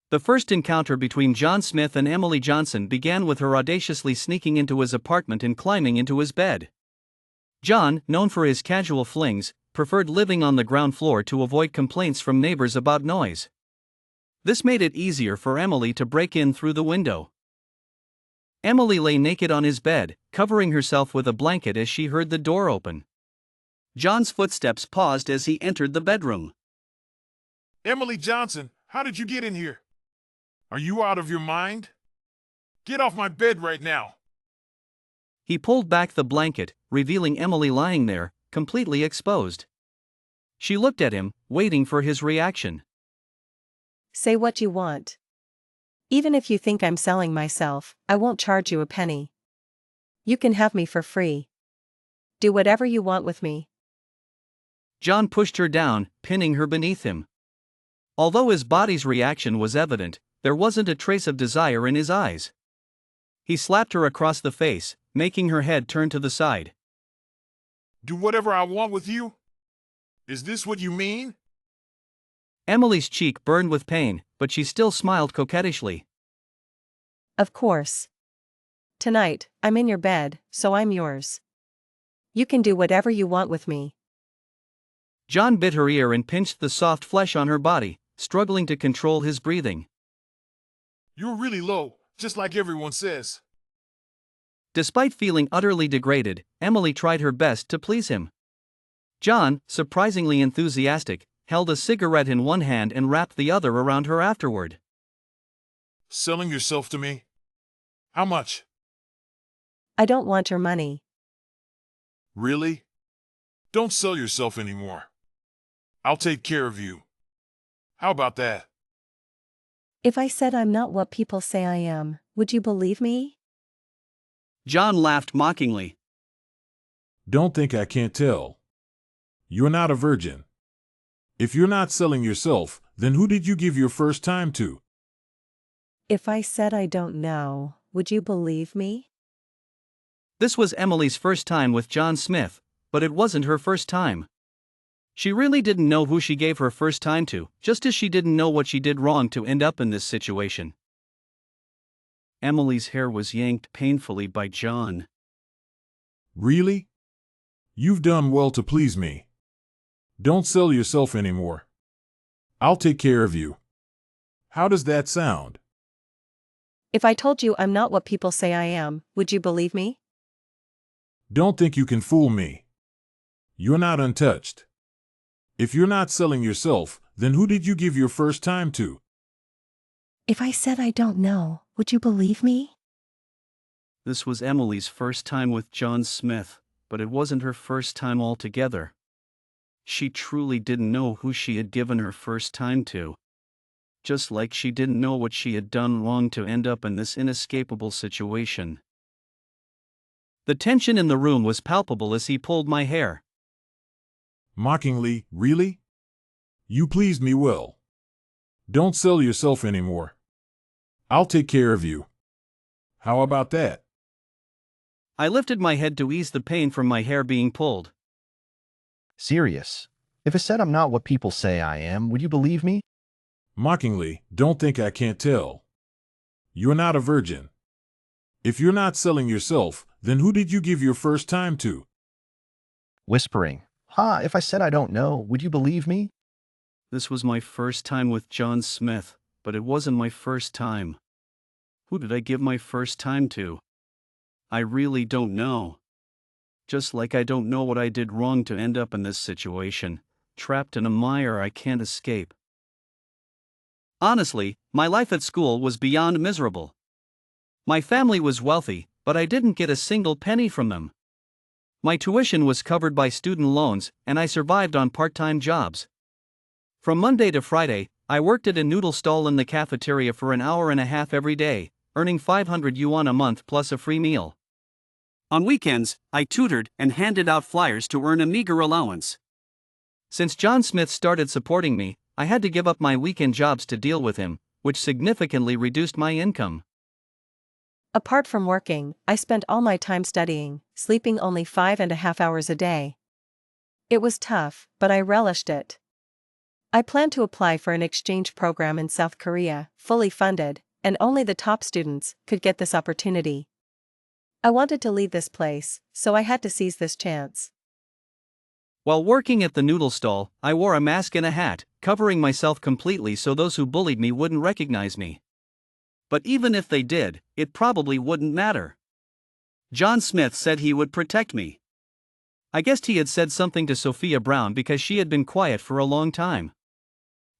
The first encounter between John Smith and Emily Johnson began with her audaciously sneaking into his apartment and climbing into his bed. John, known for his casual flings, preferred living on the ground floor to avoid complaints from neighbors about noise. This made it easier for Emily to break in through the window. Emily lay naked on his bed, covering herself with a blanket as she heard the door open. John's footsteps paused as he entered the bedroom. Emily Johnson, how did you get in here? Are you out of your mind? Get off my bed right now. He pulled back the blanket, revealing Emily lying there, completely exposed. She looked at him, waiting for his reaction. Say what you want. Even if you think I'm selling myself, I won't charge you a penny. You can have me for free. Do whatever you want with me. John pushed her down, pinning her beneath him. Although his body's reaction was evident, there wasn't a trace of desire in his eyes. He slapped her across the face, making her head turn to the side. Do whatever I want with you? Is this what you mean? Emily's cheek burned with pain, but she still smiled coquettishly. Of course. Tonight, I'm in your bed, so I'm yours. You can do whatever you want with me. John bit her ear and pinched the soft flesh on her body, struggling to control his breathing. You're really low, just like everyone says. Despite feeling utterly degraded, Emily tried her best to please him. John, surprisingly enthusiastic, held a cigarette in one hand and wrapped the other around her afterward. Selling yourself to me? How much? I don't want your money. Really? Don't sell yourself anymore. I'll take care of you. How about that? If I said I'm not what people say I am, would you believe me? John laughed mockingly. Don't think I can't tell. You're not a virgin. If you're not selling yourself, then who did you give your first time to? If I said I don't know, would you believe me? This was Emily's first time with John Smith, but it wasn't her first time. She really didn't know who she gave her first time to, just as she didn't know what she did wrong to end up in this situation. Emily's hair was yanked painfully by John. Really? You've done well to please me. Don't sell yourself anymore. I'll take care of you. How does that sound? If I told you I'm not what people say I am, would you believe me? Don't think you can fool me. You're not untouched. If you're not selling yourself, then who did you give your first time to? If I said I don't know, would you believe me? This was Emily's first time with John Smith, but it wasn't her first time altogether. She truly didn't know who she had given her first time to. Just like she didn't know what she had done wrong to end up in this inescapable situation. The tension in the room was palpable as he pulled my hair. Mockingly, really? You pleased me well. Don't sell yourself anymore. I'll take care of you. How about that? I lifted my head to ease the pain from my hair being pulled. Serious. If I said I'm not what people say I am, would you believe me? Mockingly, don't think I can't tell. You're not a virgin. If you're not selling yourself, then who did you give your first time to? Whispering. If I said I don't know, would you believe me? This was my first time with John Smith, but it wasn't my first time. Who did I give my first time to? I really don't know. Just like I don't know what I did wrong to end up in this situation, trapped in a mire I can't escape. Honestly, my life at school was beyond miserable. My family was wealthy, but I didn't get a single penny from them. My tuition was covered by student loans, and I survived on part-time jobs. From Monday to Friday, I worked at a noodle stall in the cafeteria for an hour and a half every day, earning 500 yuan a month plus a free meal. On weekends, I tutored and handed out flyers to earn a meager allowance. Since John Smith started supporting me, I had to give up my weekend jobs to deal with him, which significantly reduced my income. Apart from working, I spent all my time studying, sleeping only 5.5 hours a day. It was tough, but I relished it. I planned to apply for an exchange program in South Korea, fully funded, and only the top students could get this opportunity. I wanted to leave this place, so I had to seize this chance. While working at the noodle stall, I wore a mask and a hat, covering myself completely so those who bullied me wouldn't recognize me. But even if they did, it probably wouldn't matter. John Smith said he would protect me. I guessed he had said something to Sophia Brown because she had been quiet for a long time.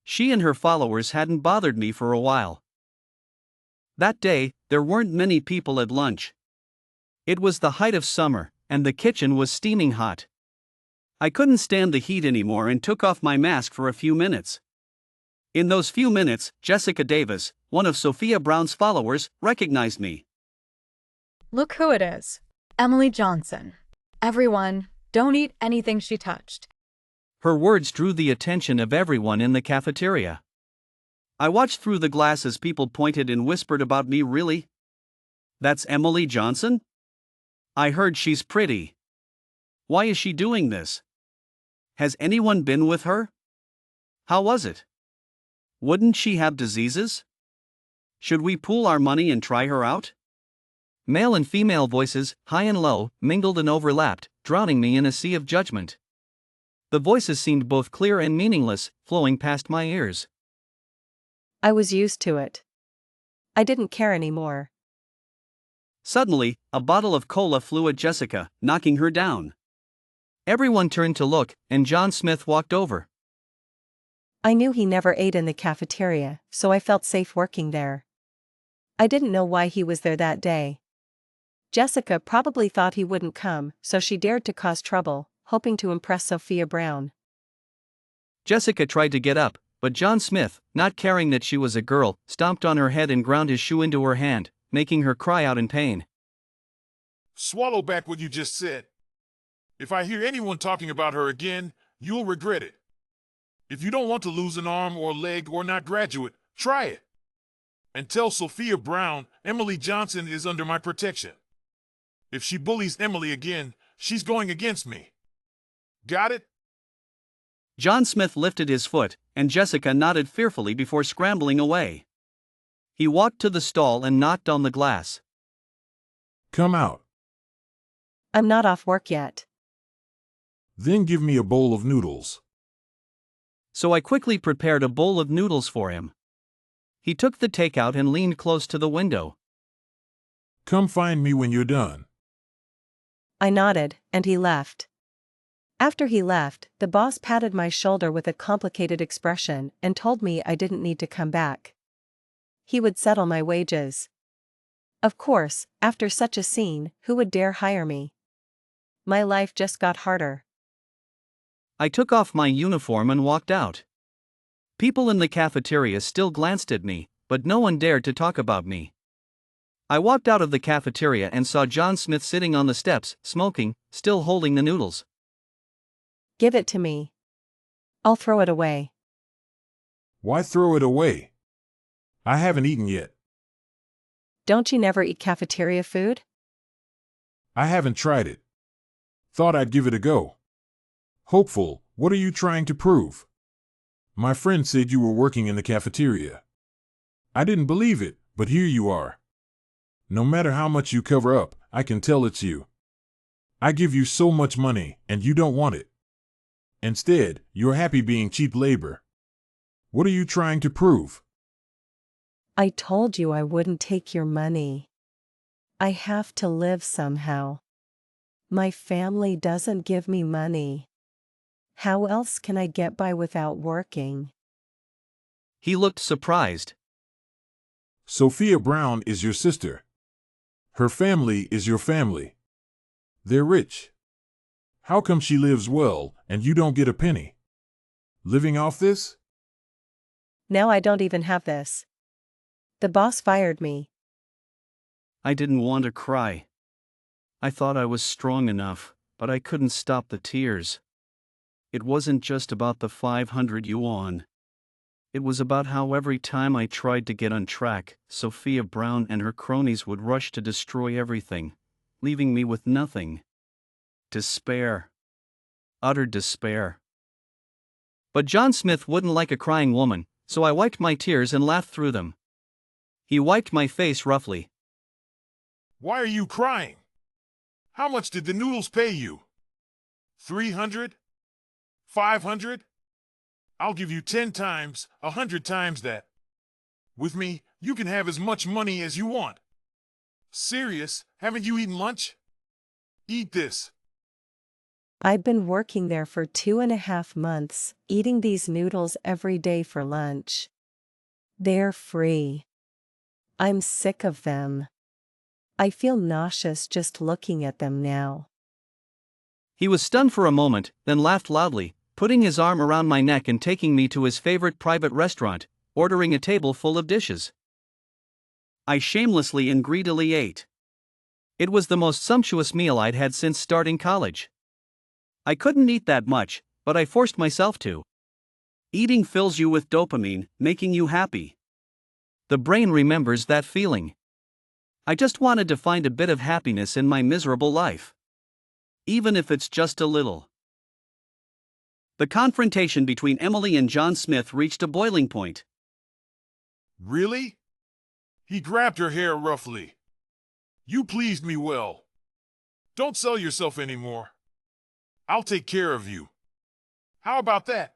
She and her followers hadn't bothered me for a while. That day, there weren't many people at lunch. It was the height of summer, and the kitchen was steaming hot. I couldn't stand the heat anymore and took off my mask for a few minutes. In those few minutes, Jessica Davis, one of Sophia Brown's followers, recognized me. Look who it is. Emily Johnson. Everyone, don't eat anything she touched. Her words drew the attention of everyone in the cafeteria. I watched through the glass as people pointed and whispered about me. Really? That's Emily Johnson? I heard she's pretty. Why is she doing this? Has anyone been with her? How was it? Wouldn't she have diseases? Should we pool our money and try her out? Male and female voices, high and low, mingled and overlapped, drowning me in a sea of judgment. The voices seemed both clear and meaningless, flowing past my ears. I was used to it. I didn't care anymore. Suddenly, a bottle of cola flew at Jessica, knocking her down. Everyone turned to look, and John Smith walked over. I knew he never ate in the cafeteria, so I felt safe working there. I didn't know why he was there that day. Jessica probably thought he wouldn't come, so she dared to cause trouble, hoping to impress Sophia Brown. Jessica tried to get up, but John Smith, not caring that she was a girl, stomped on her head and ground his shoe into her hand, making her cry out in pain. Swallow back what you just said. If I hear anyone talking about her again, you'll regret it. If you don't want to lose an arm or leg or not graduate, try it. And tell Sophia Brown, Emily Johnson is under my protection. If she bullies Emily again, she's going against me. Got it? John Smith lifted his foot, and Jessica nodded fearfully before scrambling away. He walked to the stall and knocked on the glass. Come out. I'm not off work yet. Then give me a bowl of noodles. So I quickly prepared a bowl of noodles for him. He took the takeout and leaned close to the window. Come find me when you're done. I nodded, and he left. After he left, the boss patted my shoulder with a complicated expression and told me I didn't need to come back. He would settle my wages. Of course, after such a scene, who would dare hire me? My life just got harder. I took off my uniform and walked out. People in the cafeteria still glanced at me, but no one dared to talk about me. I walked out of the cafeteria and saw John Smith sitting on the steps, smoking, still holding the noodles. Give it to me. I'll throw it away. Why throw it away? I haven't eaten yet. Don't you never eat cafeteria food? I haven't tried it. Thought I'd give it a go. Hopeful, what are you trying to prove? My friend said you were working in the cafeteria. I didn't believe it, but here you are. No matter how much you cover up, I can tell it's you. I give you so much money, and you don't want it. Instead, you're happy being cheap labor. What are you trying to prove? I told you I wouldn't take your money. I have to live somehow. My family doesn't give me money. How else can I get by without working? He looked surprised. Sophia Brown is your sister. Her family is your family. They're rich. How come she lives well, and you don't get a penny? Living off this? Now I don't even have this. The boss fired me. I didn't want to cry. I thought I was strong enough, but I couldn't stop the tears. It wasn't just about the 500 yuan. It was about how every time I tried to get on track, Sophia Brown and her cronies would rush to destroy everything, leaving me with nothing. Despair. Utter despair. But John Smith wouldn't like a crying woman, so I wiped my tears and laughed through them. He wiped my face roughly. Why are you crying? How much did the noodles pay you? 300? 500? I'll give you 10 times, 100 times that. With me, you can have as much money as you want. Serious? Haven't you eaten lunch? Eat this. I'd been working there for 2.5 months, eating these noodles every day for lunch. They're free. I'm sick of them. I feel nauseous just looking at them now. He was stunned for a moment, then laughed loudly, putting his arm around my neck and taking me to his favorite private restaurant, ordering a table full of dishes. I shamelessly and greedily ate. It was the most sumptuous meal I'd had since starting college. I couldn't eat that much, but I forced myself to. Eating fills you with dopamine, making you happy. The brain remembers that feeling. I just wanted to find a bit of happiness in my miserable life. Even if it's just a little. The confrontation between Emily and John Smith reached a boiling point. Really? He grabbed her hair roughly. You pleased me well. Don't sell yourself anymore. I'll take care of you. How about that?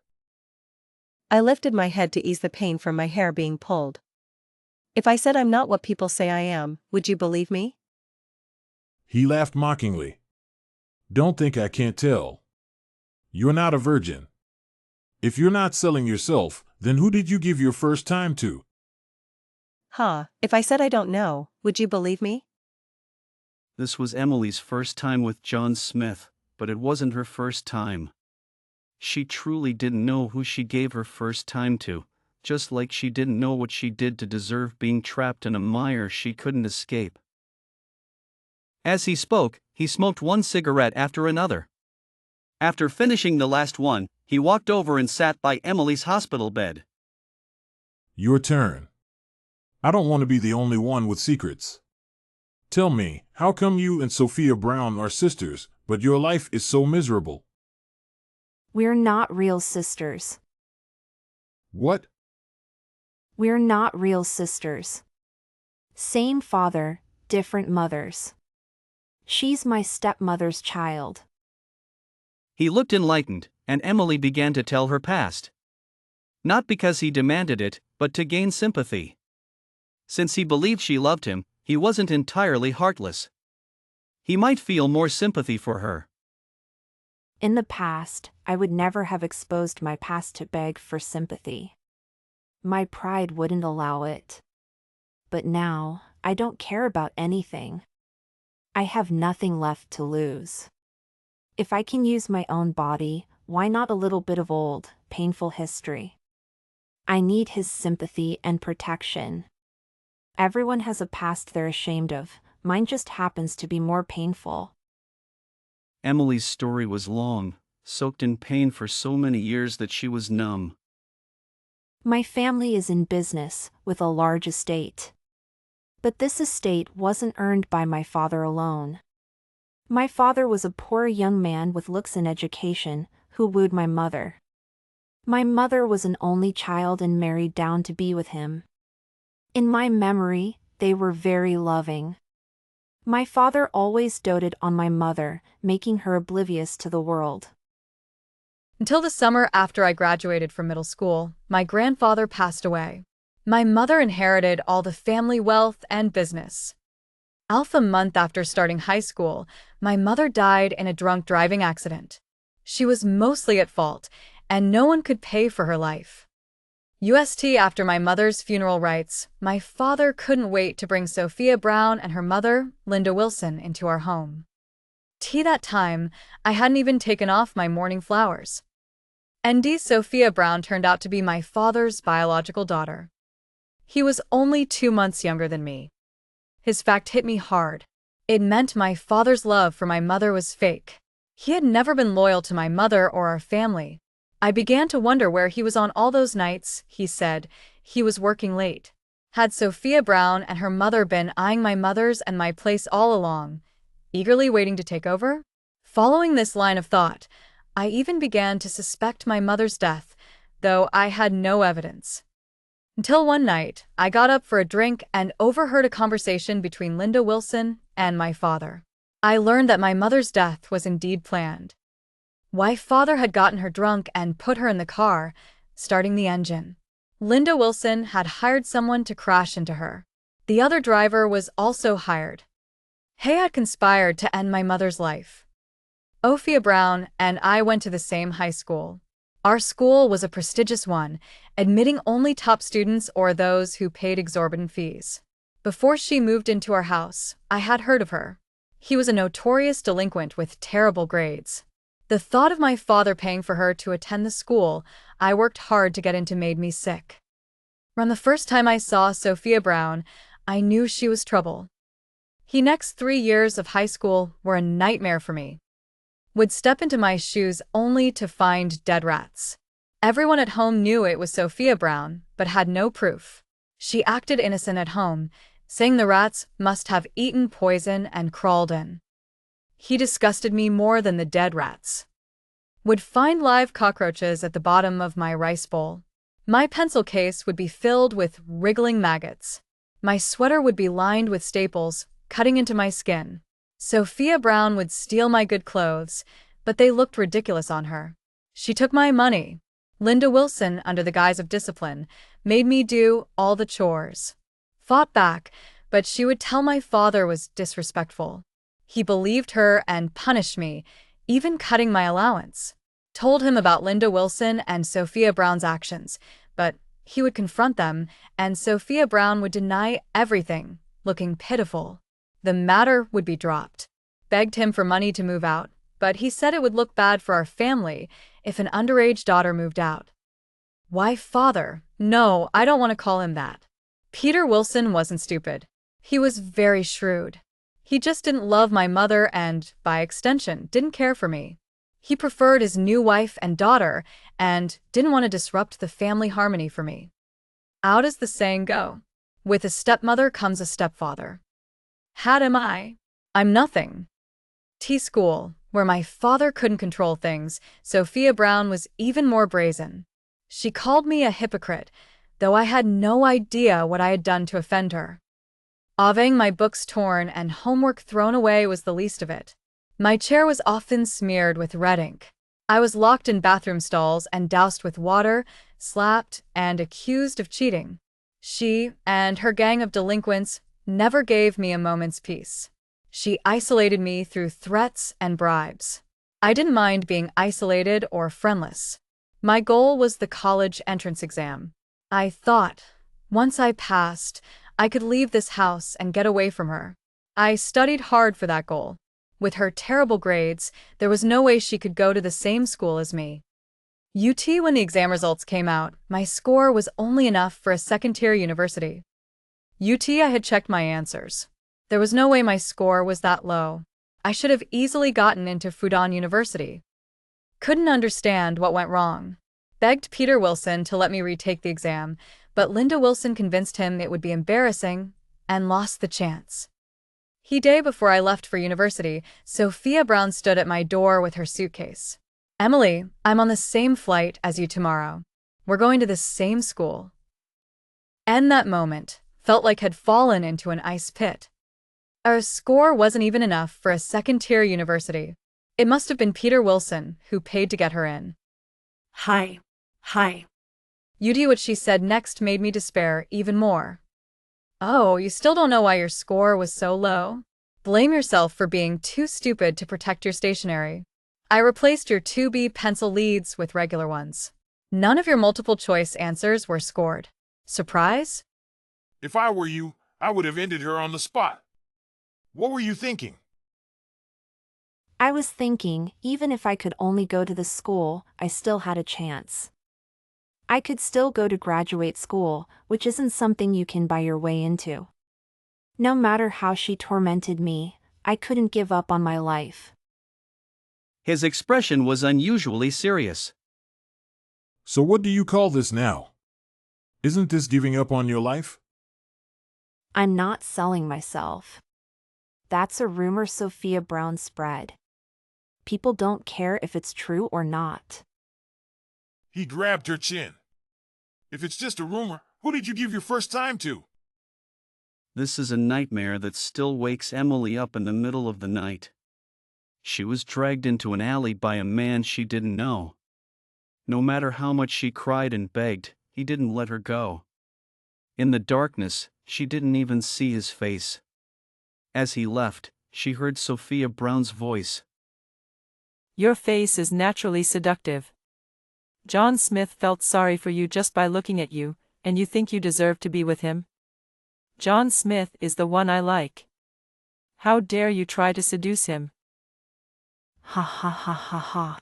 I lifted my head to ease the pain from my hair being pulled. If I said I'm not what people say I am, would you believe me? He laughed mockingly. Don't think I can't tell. You're not a virgin. If you're not selling yourself, then who did you give your first time to? If I said I don't know, would you believe me? This was Emily's first time with John Smith, but it wasn't her first time. She truly didn't know who she gave her first time to, just like she didn't know what she did to deserve being trapped in a mire she couldn't escape. As he spoke, he smoked one cigarette after another. After finishing the last one, he walked over and sat by Emily's hospital bed. Your turn. I don't want to be the only one with secrets. Tell me, how come you and Sophia Brown are sisters, but your life is so miserable? We're not real sisters. What? We're not real sisters. Same father, different mothers. She's my stepmother's child. He looked enlightened, and Emily began to tell her past. Not because he demanded it, but to gain sympathy. Since he believed she loved him, he wasn't entirely heartless. He might feel more sympathy for her. In the past, I would never have exposed my past to beg for sympathy. My pride wouldn't allow it. But now, I don't care about anything. I have nothing left to lose. If I can use my own body, why not a little bit of old, painful history? I need his sympathy and protection. Everyone has a past they're ashamed of, mine just happens to be more painful. Emily's story was long, soaked in pain for so many years that she was numb. My family is in business, with a large estate. But this estate wasn't earned by my father alone. My father was a poor young man with looks and education, who wooed my mother. My mother was an only child and married down to be with him. In my memory, they were very loving. My father always doted on my mother, making her oblivious to the world. Until the summer after I graduated from middle school, my grandfather passed away. My mother inherited all the family wealth and business. A month after starting high school, my mother died in a drunk driving accident. She was mostly at fault, and no one could pay for her life. After my mother's funeral rites, my father couldn't wait to bring Sophia Brown and her mother, Linda Wilson, into our home. That time, I hadn't even taken off my morning flowers. ND Sophia Brown turned out to be my father's biological daughter. He was only 2 months younger than me. His fact hit me hard. It meant my father's love for my mother was fake. He had never been loyal to my mother or our family. I began to wonder where he was on all those nights. He said he was working late. Had Sophia Brown and her mother been eyeing my mother's and my place all along, eagerly waiting to take over? Following this line of thought, I even began to suspect my mother's death though I had no evidence. Until one night, I got up for a drink and overheard a conversation between Linda Wilson and my father. I learned that my mother's death was indeed planned. My father had gotten her drunk and put her in the car, starting the engine. Linda Wilson had hired someone to crash into her. The other driver was also hired. He had conspired to end my mother's life. Ophia Brown and I went to the same high school. Our school was a prestigious one, admitting only top students or those who paid exorbitant fees. Before she moved into our house, I had heard of her. He was a notorious delinquent with terrible grades. The thought of my father paying for her to attend the school I worked hard to get into made me sick. From the first time I saw Sophia Brown, I knew she was trouble. The next 3 years of high school were a nightmare for me. Would step into my shoes only to find dead rats. Everyone at home knew it was Sophia Brown, but had no proof. She acted innocent at home, saying the rats must have eaten poison and crawled in. He disgusted me more than the dead rats. Would find live cockroaches at the bottom of my rice bowl. My pencil case would be filled with wriggling maggots. My sweater would be lined with staples, cutting into my skin. Sophia Brown would steal my good clothes, but they looked ridiculous on her. She took my money. Linda Wilson, under the guise of discipline, made me do all the chores. Fought back, but she would tell my father was disrespectful. He believed her and punished me, even cutting my allowance. Told him about Linda Wilson and Sophia Brown's actions, but he would confront them, and Sophia Brown would deny everything, looking pitiful. The matter would be dropped. Begged him for money to move out, but he said it would look bad for our family if an underage daughter moved out. Why, father? No, I don't want to call him that. Peter Wilson wasn't stupid. He was very shrewd. He just didn't love my mother and, by extension, didn't care for me. He preferred his new wife and daughter and didn't want to disrupt the family harmony for me. How does the saying go? With a stepmother comes a stepfather. Had am I? I'm nothing. School, where my father couldn't control things, Sophia Brown was even more brazen. She called me a hypocrite, though I had no idea what I had done to offend her. Having my books torn and homework thrown away was the least of it. My chair was often smeared with red ink. I was locked in bathroom stalls and doused with water, slapped, and accused of cheating. She and her gang of delinquents never gave me a moment's peace. She isolated me through threats and bribes. I didn't mind being isolated or friendless. My goal was the college entrance exam. I thought, once I passed, I could leave this house and get away from her. I studied hard for that goal. With her terrible grades, there was no way she could go to the same school as me. When the exam results came out, my score was only enough for a second-tier university. I had checked my answers. There was no way my score was that low. I should have easily gotten into Fudan University. Couldn't understand what went wrong. Begged Peter Wilson to let me retake the exam, but Linda Wilson convinced him it would be embarrassing and lost the chance. The day before I left for university, Sophia Brown stood at my door with her suitcase. Emily, I'm on the same flight as you tomorrow. We're going to the same school. And that moment felt like had fallen into an ice pit. Our score wasn't even enough for a second-tier university. It must have been Peter Wilson who paid to get her in. Hi. What she said next made me despair even more. Oh, you still don't know why your score was so low? Blame yourself for being too stupid to protect your stationery. I replaced your 2B pencil leads with regular ones. None of your multiple-choice answers were scored. Surprise? If I were you, I would have ended her on the spot. What were you thinking? I was thinking, even if I could only go to the school, I still had a chance. I could still go to graduate school, which isn't something you can buy your way into. No matter how she tormented me, I couldn't give up on my life. His expression was unusually serious. So what do you call this now? Isn't this giving up on your life? I'm not selling myself. That's a rumor Sophia Brown spread. People don't care if it's true or not. He grabbed her chin. If it's just a rumor, who did you give your first time to? This is a nightmare that still wakes Emily up in the middle of the night. She was dragged into an alley by a man she didn't know. No matter how much she cried and begged, he didn't let her go. In the darkness, she didn't even see his face. As he left, she heard Sophia Brown's voice. Your face is naturally seductive. John Smith felt sorry for you just by looking at you, and you think you deserve to be with him? John Smith is the one I like. How dare you try to seduce him? Ha ha ha ha ha.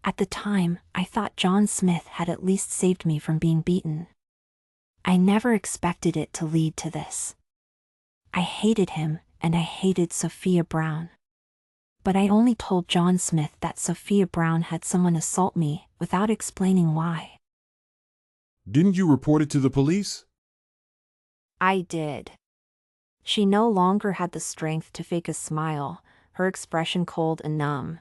At the time, I thought John Smith had at least saved me from being beaten. I never expected it to lead to this. I hated him, and I hated Sophia Brown. But I only told John Smith that Sophia Brown had someone assault me without explaining why. Didn't you report it to the police? I did. She no longer had the strength to fake a smile, her expression cold and numb.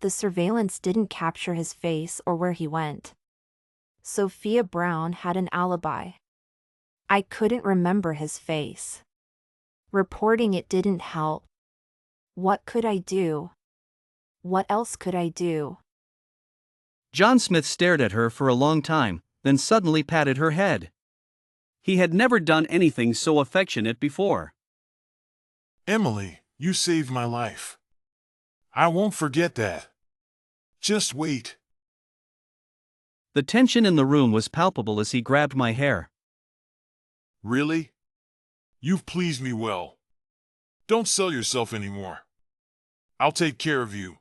The surveillance didn't capture his face or where he went. Sophia Brown had an alibi. I couldn't remember his face. Reporting it didn't help. What could I do? What else could I do? John Smith stared at her for a long time, then suddenly patted her head. He had never done anything so affectionate before. Emily, you saved my life. I won't forget that. Just wait. The tension in the room was palpable as he grabbed my hair. Really? You've pleased me well. Don't sell yourself anymore. I'll take care of you.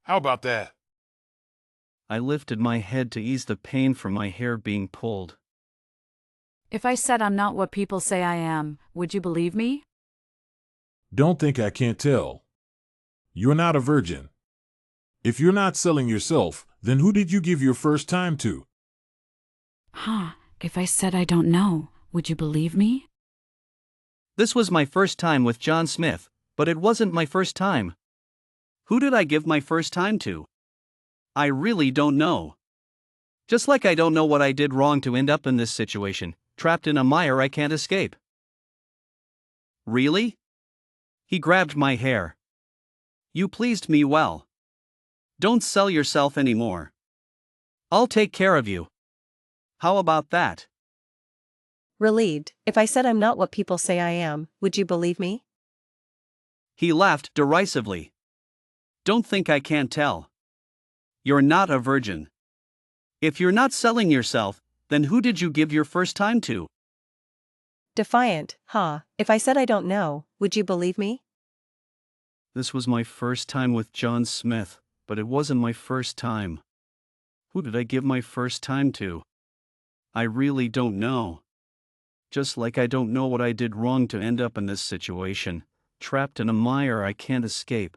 How about that? I lifted my head to ease the pain from my hair being pulled. If I said I'm not what people say I am, would you believe me? Don't think I can't tell. You're not a virgin. If you're not selling yourself, then who did you give your first time to? If I said I don't know, would you believe me? This was my first time with John Smith, but it wasn't my first time. Who did I give my first time to? I really don't know. Just like I don't know what I did wrong to end up in this situation, trapped in a mire I can't escape. Really? He grabbed my hair. You pleased me well. Don't sell yourself anymore. I'll take care of you. How about that? Relieved, if I said I'm not what people say I am, would you believe me? He laughed derisively. Don't think I can't tell. You're not a virgin. If you're not selling yourself, then who did you give your first time to? Defiant, if I said I don't know, would you believe me? This was my first time with John Smith, but it wasn't my first time. Who did I give my first time to? I really don't know. Just like I don't know what I did wrong to end up in this situation, trapped in a mire I can't escape.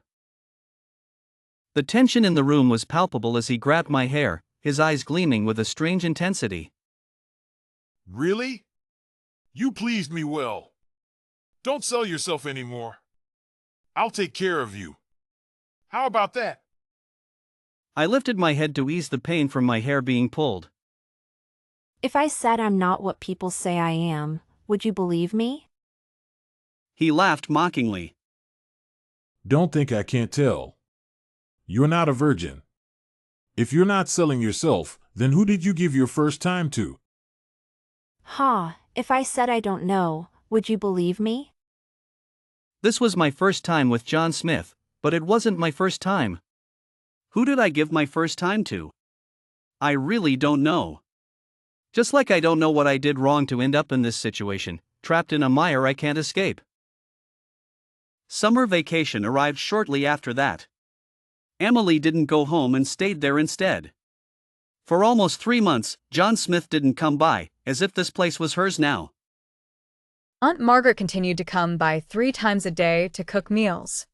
The tension in the room was palpable as he grabbed my hair, his eyes gleaming with a strange intensity. Really? You pleased me well. Don't sell yourself anymore. I'll take care of you. How about that? I lifted my head to ease the pain from my hair being pulled. If I said I'm not what people say I am, would you believe me? He laughed mockingly. Don't think I can't tell. You're not a virgin. If you're not selling yourself, then who did you give your first time to? If I said I don't know, would you believe me? This was my first time with John Smith, but it wasn't my first time. Who did I give my first time to? I really don't know. Just like I don't know what I did wrong to end up in this situation, trapped in a mire I can't escape. Summer vacation arrived shortly after that. Emily didn't go home and stayed there instead. For almost 3 months, John Smith didn't come by, as if this place was hers now. Aunt Margaret continued to come by 3 times a day to cook meals.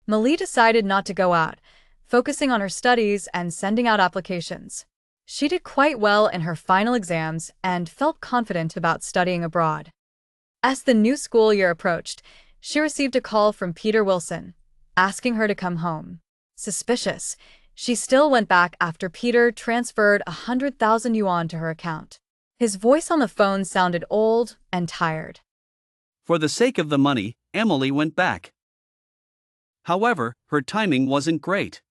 Malie decided not to go out, focusing on her studies and sending out applications. She did quite well in her final exams and felt confident about studying abroad. As the new school year approached, she received a call from Peter Wilson, asking her to come home. Suspicious, She still went back after Peter transferred 100,000 yuan to her account. His voice on the phone sounded old and tired. For the sake of the money, Emily went back. However, her timing wasn't great.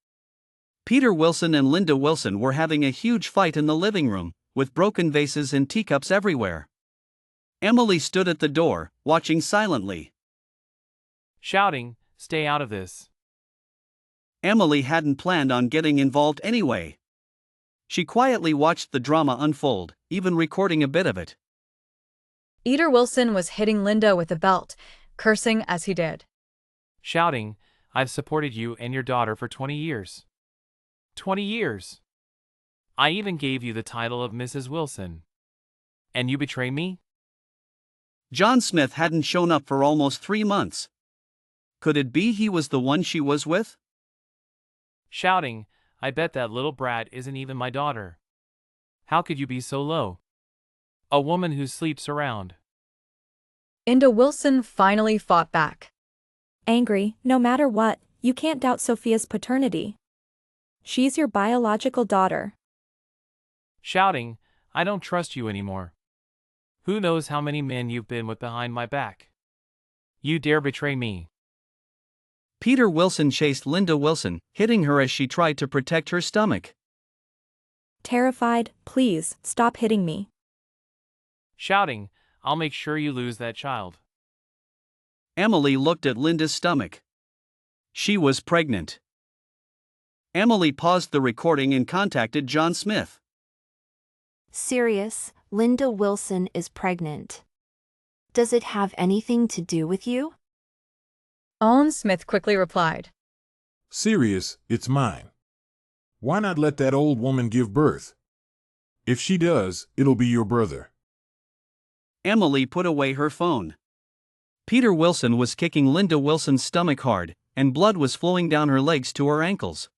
Peter Wilson and Linda Wilson were having a huge fight in the living room, with broken vases and teacups everywhere. Emily stood at the door, watching silently. Shouting, "Stay out of this." Emily hadn't planned on getting involved anyway. She quietly watched the drama unfold, even recording a bit of it. Peter Wilson was hitting Linda with a belt, cursing as he did. Shouting, "I've supported you and your daughter for 20 years. 20 years. I even gave you the title of Mrs. Wilson. And you betray me?" John Smith hadn't shown up for almost 3 months. Could it be he was the one she was with? Shouting, "I bet that little brat isn't even my daughter. How could you be so low? A woman who sleeps around." Linda Wilson finally fought back. Angry, no matter what, you can't doubt Sophia's paternity. She's your biological daughter. Shouting, "I don't trust you anymore. Who knows how many men you've been with behind my back? You dare betray me?" Peter Wilson chased Linda Wilson, hitting her as she tried to protect her stomach. Terrified, please, stop hitting me. Shouting, "I'll make sure you lose that child." Emily looked at Linda's stomach. She was pregnant. Emily paused the recording and contacted John Smith. Serious, Linda Wilson is pregnant. Does it have anything to do with you? Owen Smith quickly replied. Serious, it's mine. Why not let that old woman give birth? If she does, it'll be your brother. Emily put away her phone. Peter Wilson was kicking Linda Wilson's stomach hard, and blood was flowing down her legs to her ankles.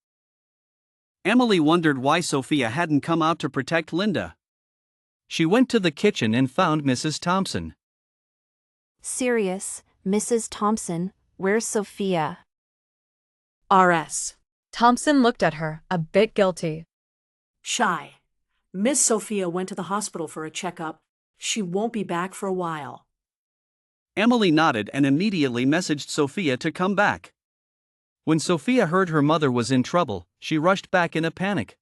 Emily wondered why Sophia hadn't come out to protect Linda. She went to the kitchen and found Mrs. Thompson. Serious, Mrs. Thompson, where's Sophia? R.S. Thompson looked at her, a bit guilty. Shy. Miss Sophia went to the hospital for a checkup. She won't be back for a while. Emily nodded and immediately messaged Sophia to come back. When Sophia heard her mother was in trouble, she rushed back in a panic.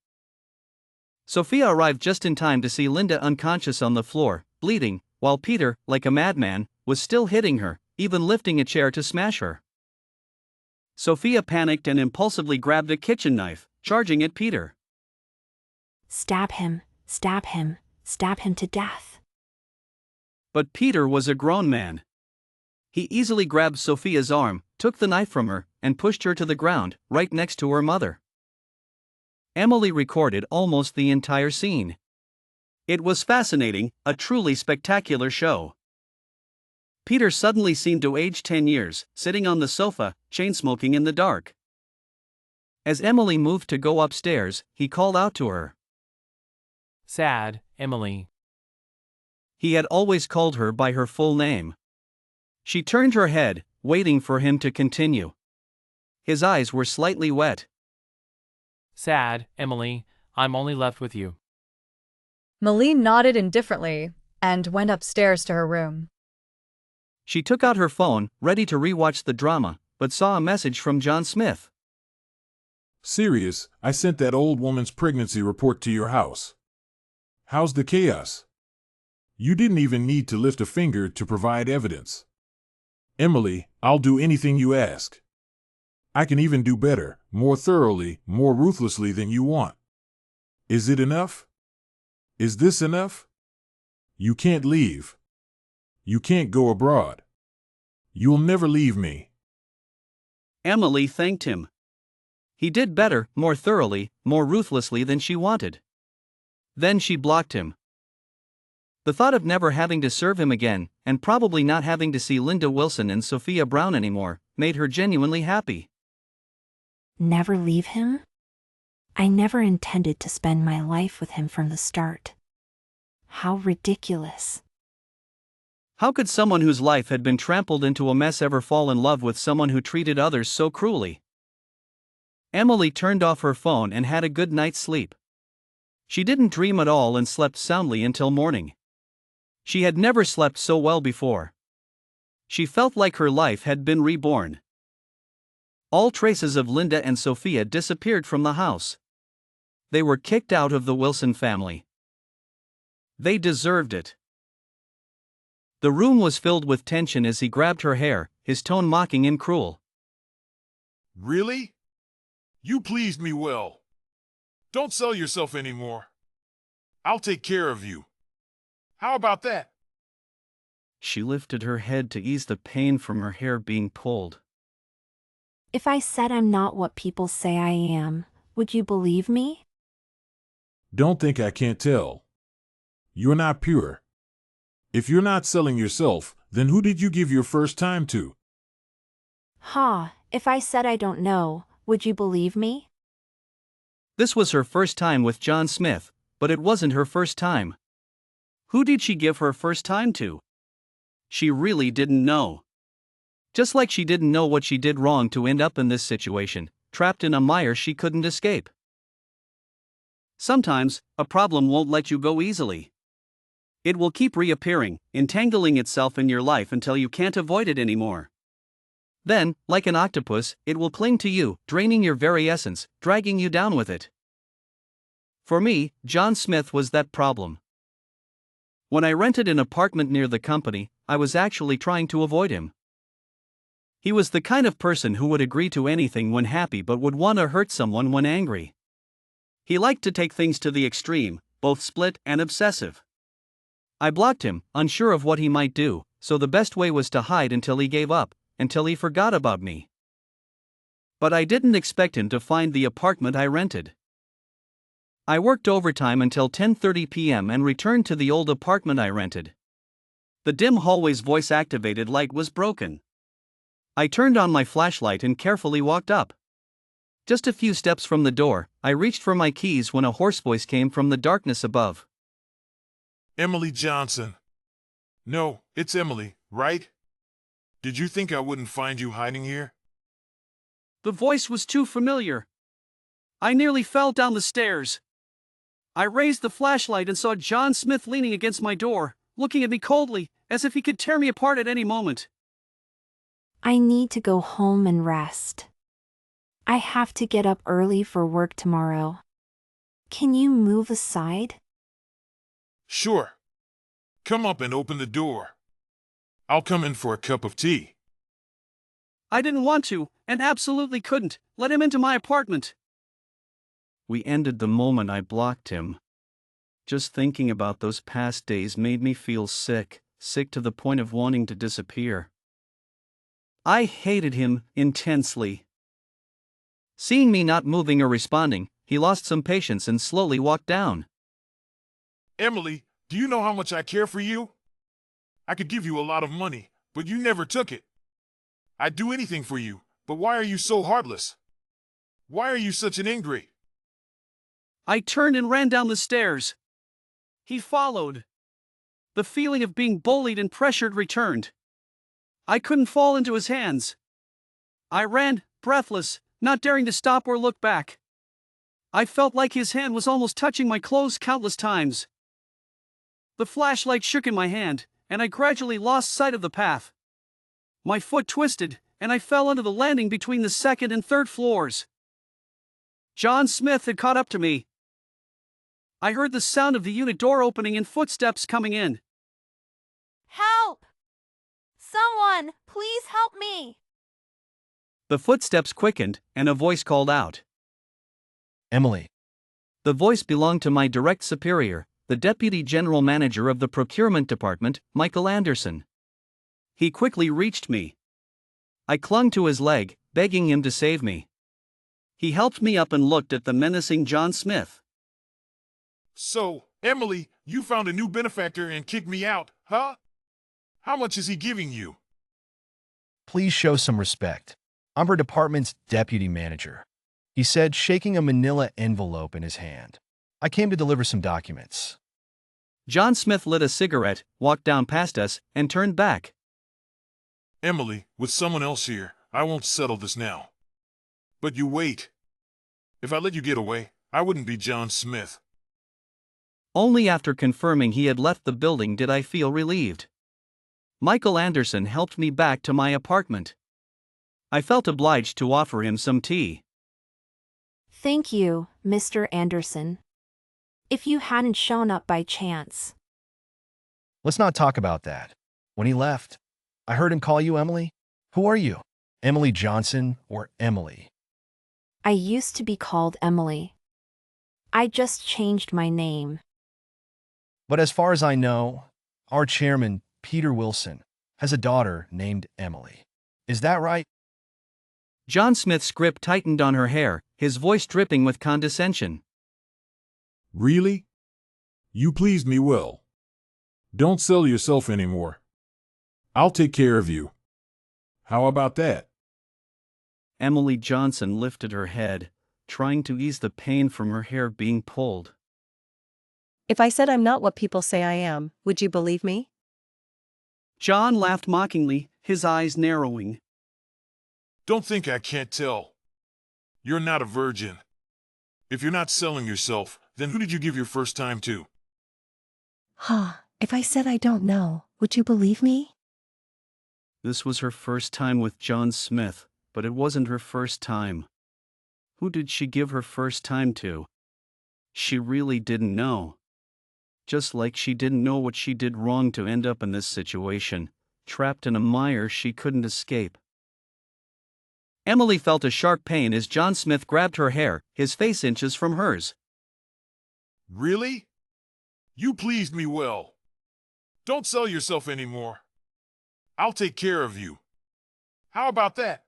Sophia arrived just in time to see Linda unconscious on the floor, bleeding, while Peter, like a madman, was still hitting her, even lifting a chair to smash her. Sophia panicked and impulsively grabbed a kitchen knife, charging at Peter. Stab him, stab him, stab him to death. But Peter was a grown man. He easily grabbed Sophia's arm, took the knife from her, and pushed her to the ground, right next to her mother. Emily recorded almost the entire scene. It was fascinating, a truly spectacular show. Peter suddenly seemed to age 10 years, sitting on the sofa, chain-smoking in the dark. As Emily moved to go upstairs, he called out to her. Sad, Emily. He had always called her by her full name. She turned her head, waiting for him to continue. His eyes were slightly wet. Sad, Emily, I'm only left with you. Malene nodded indifferently and went upstairs to her room. She took out her phone, ready to rewatch the drama, but saw a message from John Smith. Serious, I sent that old woman's pregnancy report to your house. How's the chaos? You didn't even need to lift a finger to provide evidence. Emily, I'll do anything you ask. I can even do better, more thoroughly, more ruthlessly than you want. Is it enough? Is this enough? You can't leave. You can't go abroad. You'll never leave me. Emily thanked him. He did better, more thoroughly, more ruthlessly than she wanted. Then she blocked him. The thought of never having to serve him again, and probably not having to see Linda Wilson and Sophia Brown anymore, made her genuinely happy. Never leave him? I never intended to spend my life with him from the start. How ridiculous. How could someone whose life had been trampled into a mess ever fall in love with someone who treated others so cruelly? Emily turned off her phone and had a good night's sleep. She didn't dream at all and slept soundly until morning. She had never slept so well before. She felt like her life had been reborn. All traces of Linda and Sophia disappeared from the house. They were kicked out of the Wilson family. They deserved it. The room was filled with tension as he grabbed her hair, his tone mocking and cruel. Really? You pleased me well. Don't sell yourself anymore. I'll take care of you. How about that? She lifted her head to ease the pain from her hair being pulled. If I said I'm not what people say I am, would you believe me? Don't think I can't tell. You're not pure. If you're not selling yourself, then who did you give your first time to? If I said I don't know, would you believe me? This was her first time with John Smith, but it wasn't her first time. Who did she give her first time to? She really didn't know. Just like she didn't know what she did wrong to end up in this situation, trapped in a mire she couldn't escape. Sometimes, a problem won't let you go easily. It will keep reappearing, entangling itself in your life until you can't avoid it anymore. Then, like an octopus, it will cling to you, draining your very essence, dragging you down with it. For me, John Smith was that problem. When I rented an apartment near the company, I was actually trying to avoid him. He was the kind of person who would agree to anything when happy but would want to hurt someone when angry. He liked to take things to the extreme, both split and obsessive. I blocked him, unsure of what he might do, so the best way was to hide until he gave up, until he forgot about me. But I didn't expect him to find the apartment I rented. I worked overtime until 10:30 p.m. and returned to the old apartment I rented. The dim hallway's voice-activated light was broken. I turned on my flashlight and carefully walked up. Just a few steps from the door, I reached for my keys when a hoarse voice came from the darkness above. Emily Johnson. No, it's Emily, right? Did you think I wouldn't find you hiding here? The voice was too familiar. I nearly fell down the stairs. I raised the flashlight and saw John Smith leaning against my door, looking at me coldly, as if he could tear me apart at any moment. I need to go home and rest. I have to get up early for work tomorrow. Can you move aside? Sure. Come up and open the door. I'll come in for a cup of tea. I didn't want to, and absolutely couldn't, let him into my apartment. We ended the moment I blocked him. Just thinking about those past days made me feel sick to the point of wanting to disappear. I hated him intensely. Seeing me not moving or responding, he lost some patience and slowly walked down. Emily, do you know how much I care for you? I could give you a lot of money, but you never took it. I'd do anything for you, but why are you so heartless? Why are you such an ingrate? I turned and ran down the stairs. He followed. The feeling of being bullied and pressured returned. I couldn't fall into his hands. I ran, breathless, not daring to stop or look back. I felt like his hand was almost touching my clothes countless times. The flashlight shook in my hand, and I gradually lost sight of the path. My foot twisted, and I fell onto the landing between the second and third floors. John Smith had caught up to me. I heard the sound of the unit door opening and footsteps coming in. Help! Someone, please help me! The footsteps quickened, and a voice called out. Emily. The voice belonged to my direct superior, the Deputy General Manager of the Procurement Department, Michael Anderson. He quickly reached me. I clung to his leg, begging him to save me. He helped me up and looked at the menacing John Smith. So, Emily, you found a new benefactor and kicked me out, huh? How much is he giving you? Please show some respect. I'm her department's deputy manager, he said, shaking a manila envelope in his hand. I came to deliver some documents. John Smith lit a cigarette, walked down past us, and turned back. Emily, with someone else here, I won't settle this now. But you wait. If I let you get away, I wouldn't be John Smith. Only after confirming he had left the building did I feel relieved. Michael Anderson helped me back to my apartment. I felt obliged to offer him some tea. Thank you, Mr. Anderson. If you hadn't shown up by chance. Let's not talk about that. When he left, I heard him call you Emily. Who are you? Emily Johnson or Emily? I used to be called Emily. I just changed my name. But as far as I know, our chairman, Peter Wilson, has a daughter named Emily. Is that right? John Smith's grip tightened on her hair, his voice dripping with condescension. Really? You pleased me well. Don't sell yourself anymore. I'll take care of you. How about that? Emily Johnson lifted her head, trying to ease the pain from her hair being pulled. If I said I'm not what people say I am, would you believe me? John laughed mockingly, his eyes narrowing. Don't think I can't tell. You're not a virgin. If you're not selling yourself, then who did you give your first time to? If I said I don't know, would you believe me? This was her first time with John Smith, but it wasn't her first time. Who did she give her first time to? She really didn't know. Just like she didn't know what she did wrong to end up in this situation, trapped in a mire she couldn't escape. Emily felt a sharp pain as John Smith grabbed her hair, his face inches from hers. Really? You pleased me well. Don't sell yourself anymore. I'll take care of you. How about that?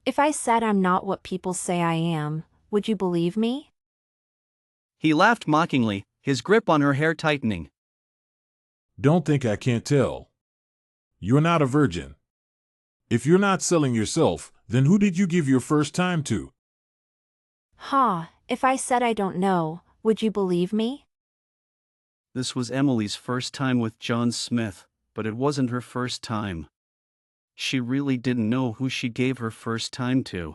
If I said I'm not what people say I am, would you believe me? He laughed mockingly, his grip on her hair tightening. Don't think I can't tell. You're not a virgin. If you're not selling yourself, then who did you give your first time to? If I said I don't know, would you believe me? This was Emily's first time with John Smith, but it wasn't her first time. She really didn't know who she gave her first time to.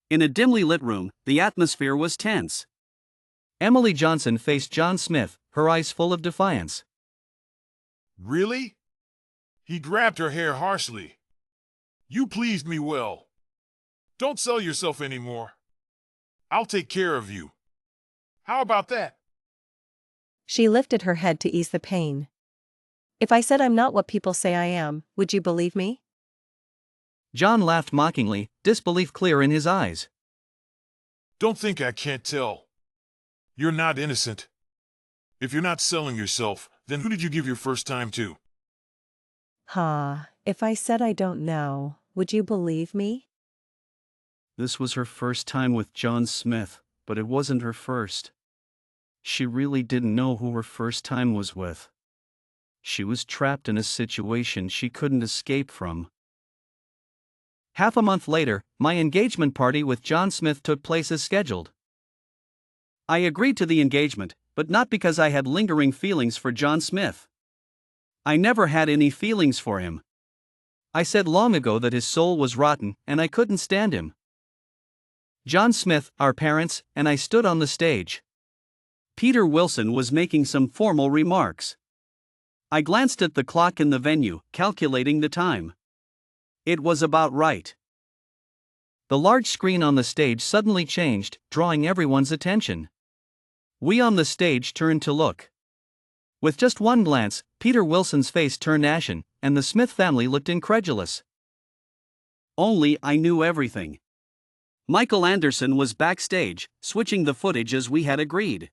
In a dimly lit room, the atmosphere was tense. Emily Johnson faced John Smith, her eyes full of defiance. Really? He grabbed her hair harshly. You pleased me well. Don't sell yourself anymore. I'll take care of you. How about that? She lifted her head to ease the pain. If I said I'm not what people say I am, would you believe me? John laughed mockingly, disbelief clear in his eyes. Don't think I can't tell. You're not innocent. If you're not selling yourself, then who did you give your first time to? If I said I don't know, would you believe me? This was her first time with John Smith, but it wasn't her first. She really didn't know who her first time was with. She was trapped in a situation she couldn't escape from. Half a month later, my engagement party with John Smith took place as scheduled. I agreed to the engagement, but not because I had lingering feelings for John Smith. I never had any feelings for him. I said long ago that his soul was rotten and I couldn't stand him. John Smith, our parents, and I stood on the stage. Peter Wilson was making some formal remarks. I glanced at the clock in the venue, calculating the time. It was about right. The large screen on the stage suddenly changed, drawing everyone's attention. We on the stage turned to look. With just one glance, Peter Wilson's face turned ashen, and the Smith family looked incredulous. Only I knew everything. Michael Anderson was backstage, switching the footage as we had agreed.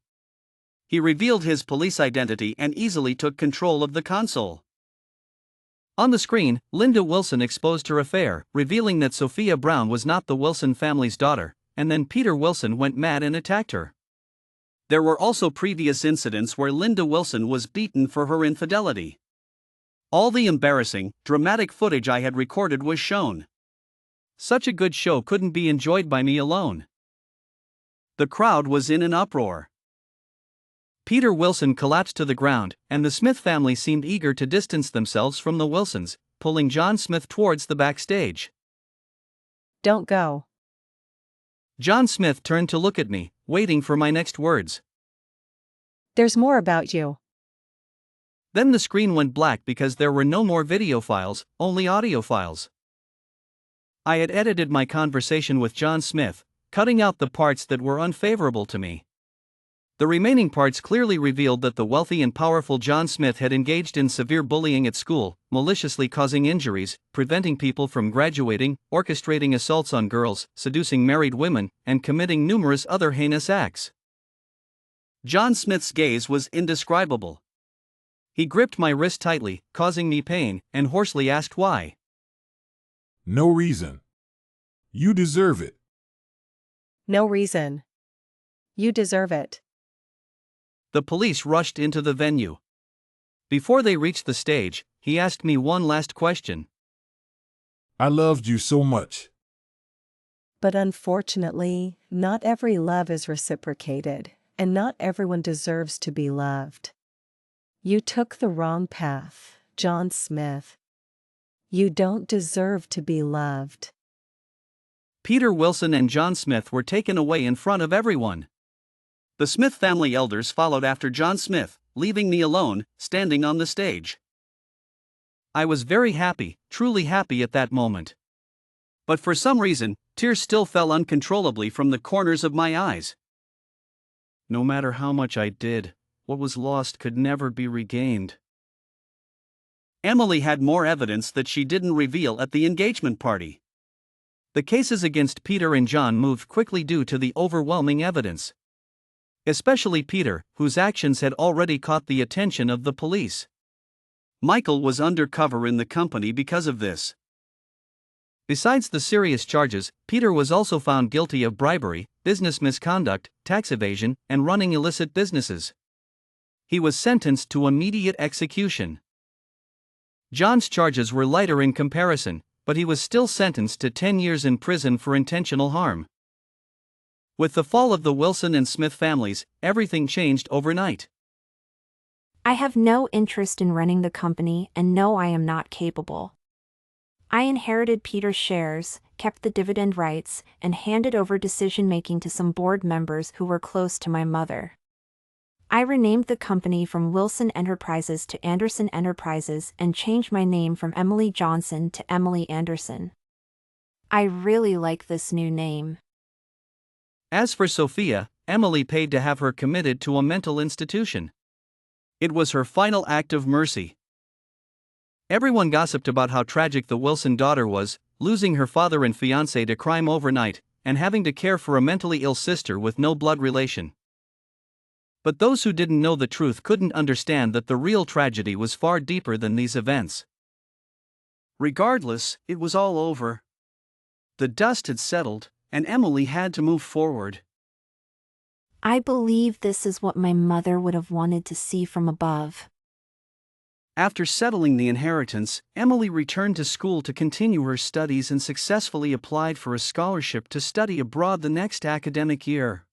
He revealed his police identity and easily took control of the console. On the screen, Linda Wilson exposed her affair, revealing that Sophia Brown was not the Wilson family's daughter, and then Peter Wilson went mad and attacked her. There were also previous incidents where Linda Wilson was beaten for her infidelity. All the embarrassing, dramatic footage I had recorded was shown. Such a good show couldn't be enjoyed by me alone. The crowd was in an uproar. Peter Wilson collapsed to the ground, and the Smith family seemed eager to distance themselves from the Wilsons, pulling John Smith towards the backstage. Don't go. John Smith turned to look at me, waiting for my next words. There's more about you. Then the screen went black because there were no more video files, only audio files. I had edited my conversation with John Smith, cutting out the parts that were unfavorable to me. The remaining parts clearly revealed that the wealthy and powerful John Smith had engaged in severe bullying at school, maliciously causing injuries, preventing people from graduating, orchestrating assaults on girls, seducing married women, and committing numerous other heinous acts. John Smith's gaze was indescribable. He gripped my wrist tightly, causing me pain, and hoarsely asked why. No reason. You deserve it. No reason. You deserve it. The police rushed into the venue. Before they reached the stage, he asked me one last question. I loved you so much. But unfortunately, not every love is reciprocated, and not everyone deserves to be loved. You took the wrong path, John Smith. You don't deserve to be loved. Peter Wilson and John Smith were taken away in front of everyone. The Smith family elders followed after John Smith, leaving me alone, standing on the stage. I was very happy, truly happy at that moment. But for some reason, tears still fell uncontrollably from the corners of my eyes. No matter how much I did, what was lost could never be regained. Emily had more evidence that she didn't reveal at the engagement party. The cases against Peter and John moved quickly due to the overwhelming evidence. Especially Peter, whose actions had already caught the attention of the police. Michael was undercover in the company because of this. Besides the serious charges, Peter was also found guilty of bribery, business misconduct, tax evasion, and running illicit businesses. He was sentenced to immediate execution. John's charges were lighter in comparison, but he was still sentenced to 10 years in prison for intentional harm. With the fall of the Wilson and Smith families, everything changed overnight. I have no interest in running the company and know I am not capable. I inherited Peter's shares, kept the dividend rights, and handed over decision-making to some board members who were close to my mother. I renamed the company from Wilson Enterprises to Anderson Enterprises and changed my name from Emily Johnson to Emily Anderson. I really like this new name. As for Sophia, Emily paid to have her committed to a mental institution. It was her final act of mercy. Everyone gossiped about how tragic the Wilson daughter was, losing her father and fiancé to crime overnight, and having to care for a mentally ill sister with no blood relation. But those who didn't know the truth couldn't understand that the real tragedy was far deeper than these events. Regardless, it was all over. The dust had settled, and Emily had to move forward. I believe this is what my mother would have wanted to see from above. After settling the inheritance, Emily returned to school to continue her studies and successfully applied for a scholarship to study abroad the next academic year.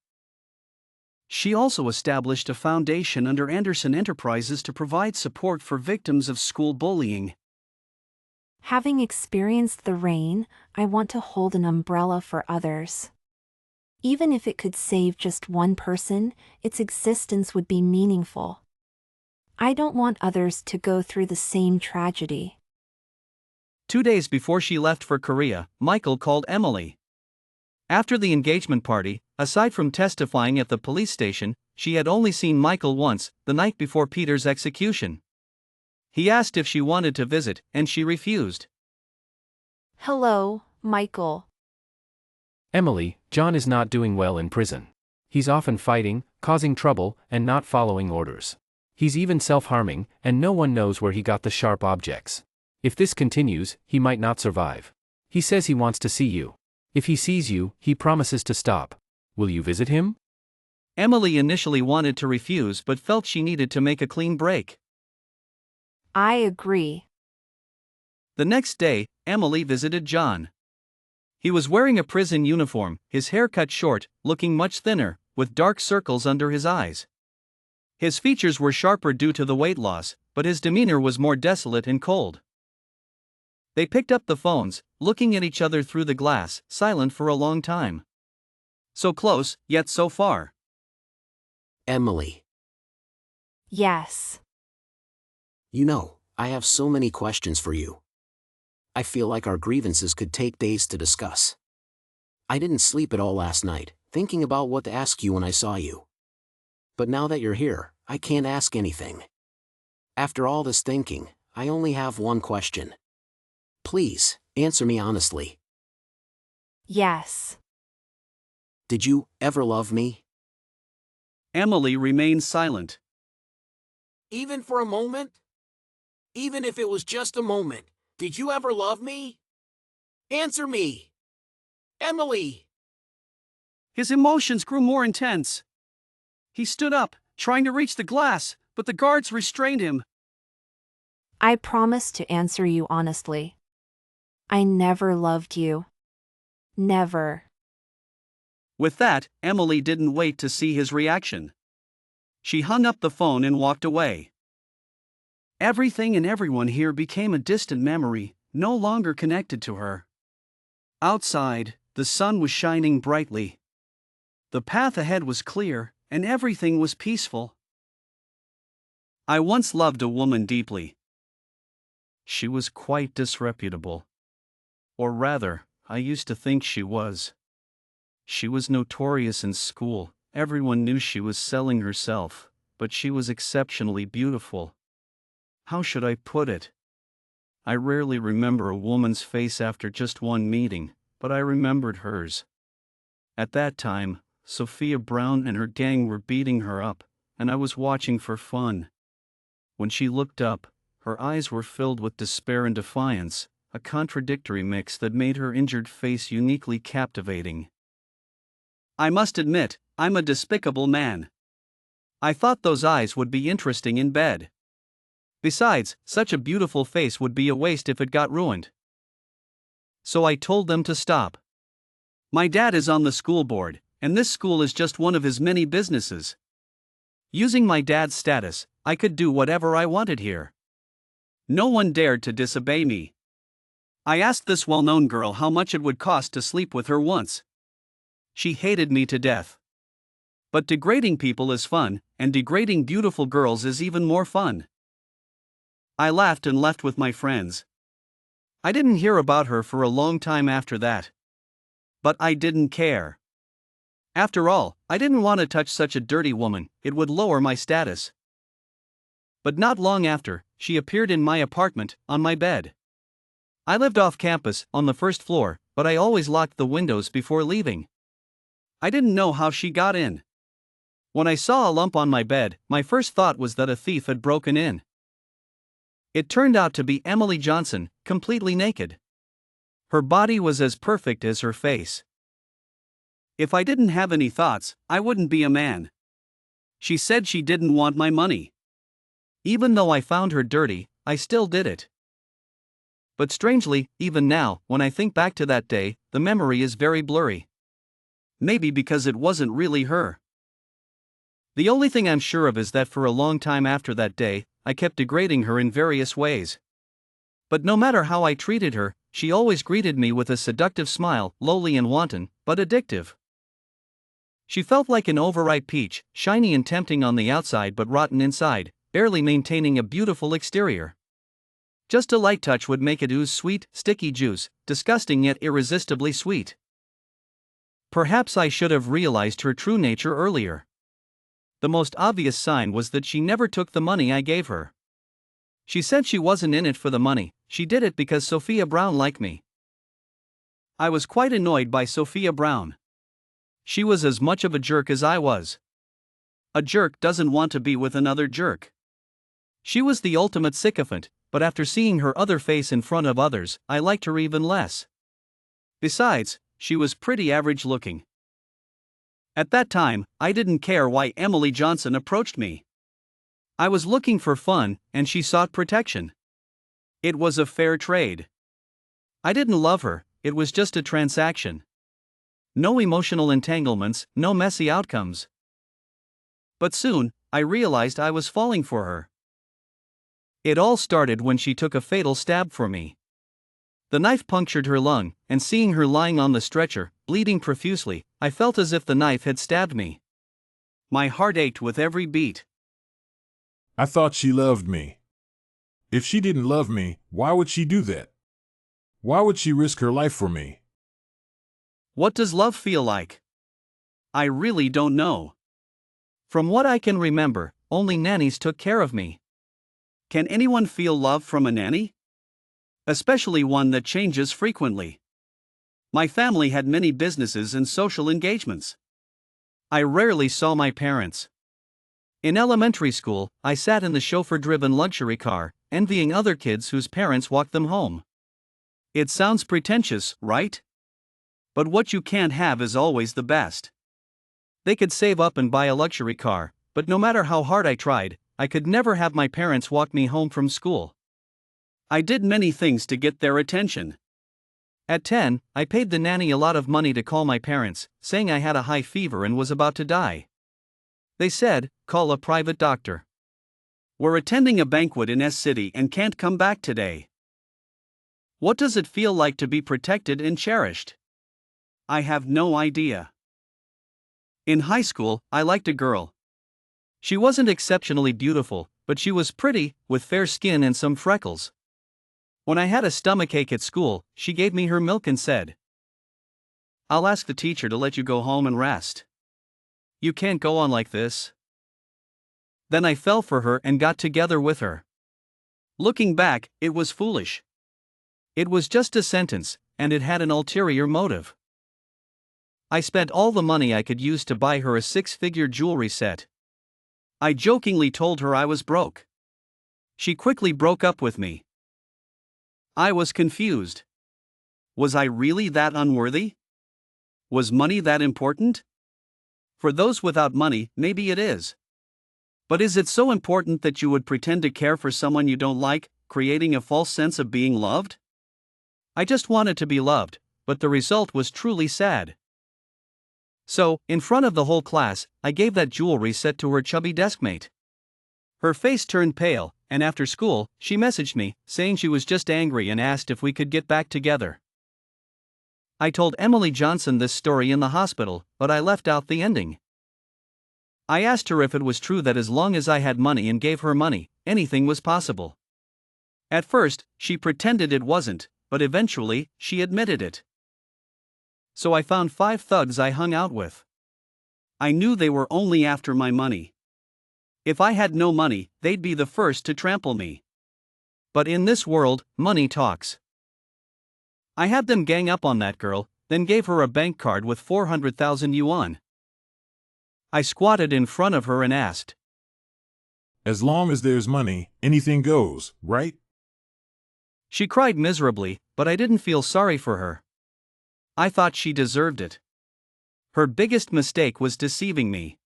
She also established a foundation under Anderson Enterprises to provide support for victims of school bullying. Having experienced the rain, I want to hold an umbrella for others. Even if it could save just one person, its existence would be meaningful. I don't want others to go through the same tragedy. 2 days before she left for Korea, Michael called Emily. After the engagement party, aside from testifying at the police station, she had only seen Michael once, the night before Peter's execution. He asked if she wanted to visit, and she refused. Hello, Michael. Emily, John is not doing well in prison. He's often fighting, causing trouble, and not following orders. He's even self-harming, and no one knows where he got the sharp objects. If this continues, he might not survive. He says he wants to see you. If he sees you, he promises to stop. Will you visit him? Emily initially wanted to refuse but felt she needed to make a clean break. I agree. The next day, Emily visited John. He was wearing a prison uniform, his hair cut short, looking much thinner, with dark circles under his eyes. His features were sharper due to the weight loss, but his demeanor was more desolate and cold. They picked up the phones, looking at each other through the glass, silent for a long time. So close, yet so far. Emily, Yes. you know, I have so many questions for you. I feel like our grievances could take days to discuss. I didn't sleep at all last night, thinking about what to ask you when I saw you. But now that you're here, I can't ask anything. After all this thinking, I only have one question. Please, answer me honestly. Yes. Did you ever love me? Emily remained silent. Even for a moment? Even if it was just a moment, did you ever love me? Answer me! Emily! His emotions grew more intense. He stood up, trying to reach the glass, but the guards restrained him. I promise to answer you honestly. I never loved you. Never. With that, Emily didn't wait to see his reaction. She hung up the phone and walked away. Everything and everyone here became a distant memory, no longer connected to her. Outside, the sun was shining brightly. The path ahead was clear, and everything was peaceful. I once loved a woman deeply. She was quite disreputable. Or rather, I used to think she was. She was notorious in school, everyone knew she was selling herself, but she was exceptionally beautiful. How should I put it? I rarely remember a woman's face after just one meeting, but I remembered hers. At that time, Sophia Brown and her gang were beating her up, and I was watching for fun. When she looked up, her eyes were filled with despair and defiance, a contradictory mix that made her injured face uniquely captivating. I must admit, I'm a despicable man. I thought those eyes would be interesting in bed. Besides, such a beautiful face would be a waste if it got ruined. So I told them to stop. My dad is on the school board, and this school is just one of his many businesses. Using my dad's status, I could do whatever I wanted here. No one dared to disobey me. I asked this well-known girl how much it would cost to sleep with her once. She hated me to death. But degrading people is fun, and degrading beautiful girls is even more fun. I laughed and left with my friends. I didn't hear about her for a long time after that. But I didn't care. After all, I didn't want to touch such a dirty woman, it would lower my status. But not long after, she appeared in my apartment, on my bed. I lived off campus, on the first floor, but I always locked the windows before leaving. I didn't know how she got in. When I saw a lump on my bed, my first thought was that a thief had broken in. It turned out to be Emily Johnson, completely naked. Her body was as perfect as her face. If I didn't have any thoughts, I wouldn't be a man. She said she didn't want my money. Even though I found her dirty, I still did it. But strangely, even now, when I think back to that day, the memory is very blurry. Maybe because it wasn't really her. The only thing I'm sure of is that for a long time after that day, I kept degrading her in various ways. But no matter how I treated her, she always greeted me with a seductive smile, lowly and wanton, but addictive. She felt like an overripe peach, shiny and tempting on the outside but rotten inside, barely maintaining a beautiful exterior. Just a light touch would make it ooze sweet, sticky juice, disgusting yet irresistibly sweet. Perhaps I should have realized her true nature earlier. The most obvious sign was that she never took the money I gave her. She said she wasn't in it for the money, she did it because Sophia Brown liked me. I was quite annoyed by Sophia Brown. She was as much of a jerk as I was. A jerk doesn't want to be with another jerk. She was the ultimate sycophant, but after seeing her other face in front of others, I liked her even less. Besides, she was pretty average looking. At that time, I didn't care why Emily Johnson approached me. I was looking for fun, and she sought protection. It was a fair trade. I didn't love her, it was just a transaction. No emotional entanglements, no messy outcomes. But soon, I realized I was falling for her. It all started when she took a fatal stab for me. The knife punctured her lung, and seeing her lying on the stretcher, bleeding profusely. I felt as if the knife had stabbed me. My heart ached with every beat. I thought she loved me. If she didn't love me, why would she do that? Why would she risk her life for me? What does love feel like? I really don't know. From what I can remember, only nannies took care of me. Can anyone feel love from a nanny? Especially one that changes frequently. My family had many businesses and social engagements. I rarely saw my parents. In elementary school, I sat in the chauffeur-driven luxury car, envying other kids whose parents walked them home. It sounds pretentious, right? But what you can't have is always the best. They could save up and buy a luxury car, but no matter how hard I tried, I could never have my parents walk me home from school. I did many things to get their attention. At 10, I paid the nanny a lot of money to call my parents, saying I had a high fever and was about to die. They said, "Call a private doctor. We're attending a banquet in S City and can't come back today." What does it feel like to be protected and cherished? I have no idea. In high school, I liked a girl. She wasn't exceptionally beautiful, but she was pretty, with fair skin and some freckles. When I had a stomachache at school, she gave me her milk and said, "I'll ask the teacher to let you go home and rest. You can't go on like this." Then I fell for her and got together with her. Looking back, it was foolish. It was just a sentence, and it had an ulterior motive. I spent all the money I could use to buy her a six-figure jewelry set. I jokingly told her I was broke. She quickly broke up with me. I was confused. Was I really that unworthy? Was money that important? For those without money, maybe it is. But is it so important that you would pretend to care for someone you don't like, creating a false sense of being loved? I just wanted to be loved, but the result was truly sad. So, in front of the whole class, I gave that jewelry set to her chubby deskmate. Her face turned pale, and after school, she messaged me, saying she was just angry and asked if we could get back together. I told Emily Johnson this story in the hospital, but I left out the ending. I asked her if it was true that as long as I had money and gave her money, anything was possible. At first, she pretended it wasn't, but eventually, she admitted it. So I found 5 thugs I hung out with. I knew they were only after my money. If I had no money, they'd be the first to trample me. But in this world, money talks. I had them gang up on that girl, then gave her a bank card with 400,000 yuan. I squatted in front of her and asked, "As long as there's money, anything goes, right?" She cried miserably, but I didn't feel sorry for her. I thought she deserved it. Her biggest mistake was deceiving me.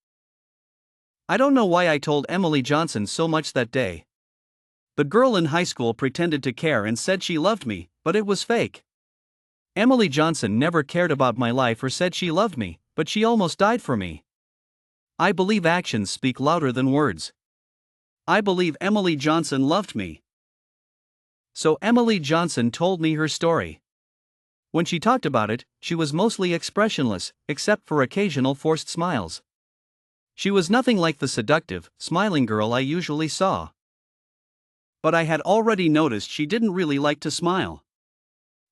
I don't know why I told Emily Johnson so much that day. The girl in high school pretended to care and said she loved me, but it was fake. Emily Johnson never cared about my life or said she loved me, but she almost died for me. I believe actions speak louder than words. I believe Emily Johnson loved me. So Emily Johnson told me her story. When she talked about it, she was mostly expressionless, except for occasional forced smiles. She was nothing like the seductive, smiling girl I usually saw. But I had already noticed she didn't really like to smile.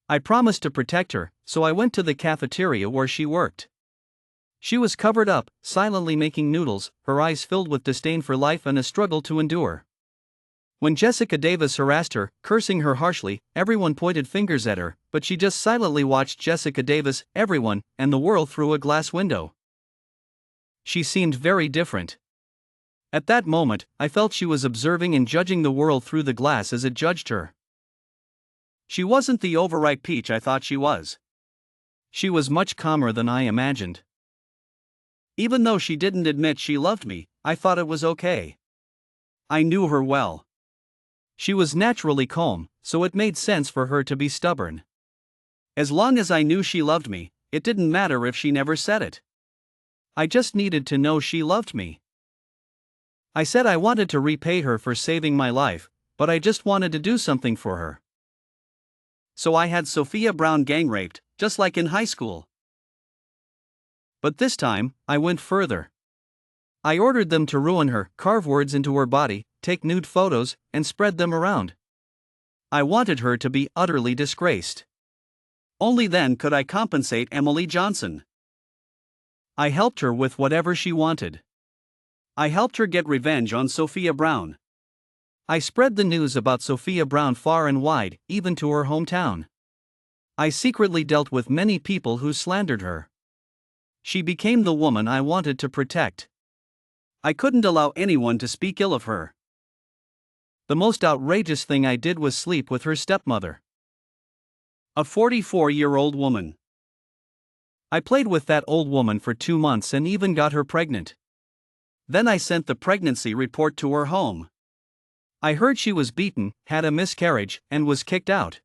I promised to protect her, so I went to the cafeteria where she worked. She was covered up, silently making noodles, her eyes filled with disdain for life and a struggle to endure. When Jessica Davis harassed her, cursing her harshly, everyone pointed fingers at her, but she just silently watched Jessica Davis, everyone, and the world through a glass window. She seemed very different. At that moment, I felt she was observing and judging the world through the glass as it judged her. She wasn't the overripe peach I thought she was. She was much calmer than I imagined. Even though she didn't admit she loved me, I thought it was okay. I knew her well. She was naturally calm, so it made sense for her to be stubborn. As long as I knew she loved me, it didn't matter if she never said it. I just needed to know she loved me. I said I wanted to repay her for saving my life, but I just wanted to do something for her. So I had Sophia Brown gang raped, just like in high school. But this time, I went further. I ordered them to ruin her, carve words into her body, take nude photos, and spread them around. I wanted her to be utterly disgraced. Only then could I compensate Emily Johnson. I helped her with whatever she wanted. I helped her get revenge on Sophia Brown. I spread the news about Sophia Brown far and wide, even to her hometown. I secretly dealt with many people who slandered her. She became the woman I wanted to protect. I couldn't allow anyone to speak ill of her. The most outrageous thing I did was sleep with her stepmother, a 44-year-old woman. I played with that old woman for 2 months and even got her pregnant. Then I sent the pregnancy report to her home. I heard she was beaten, had a miscarriage, and was kicked out.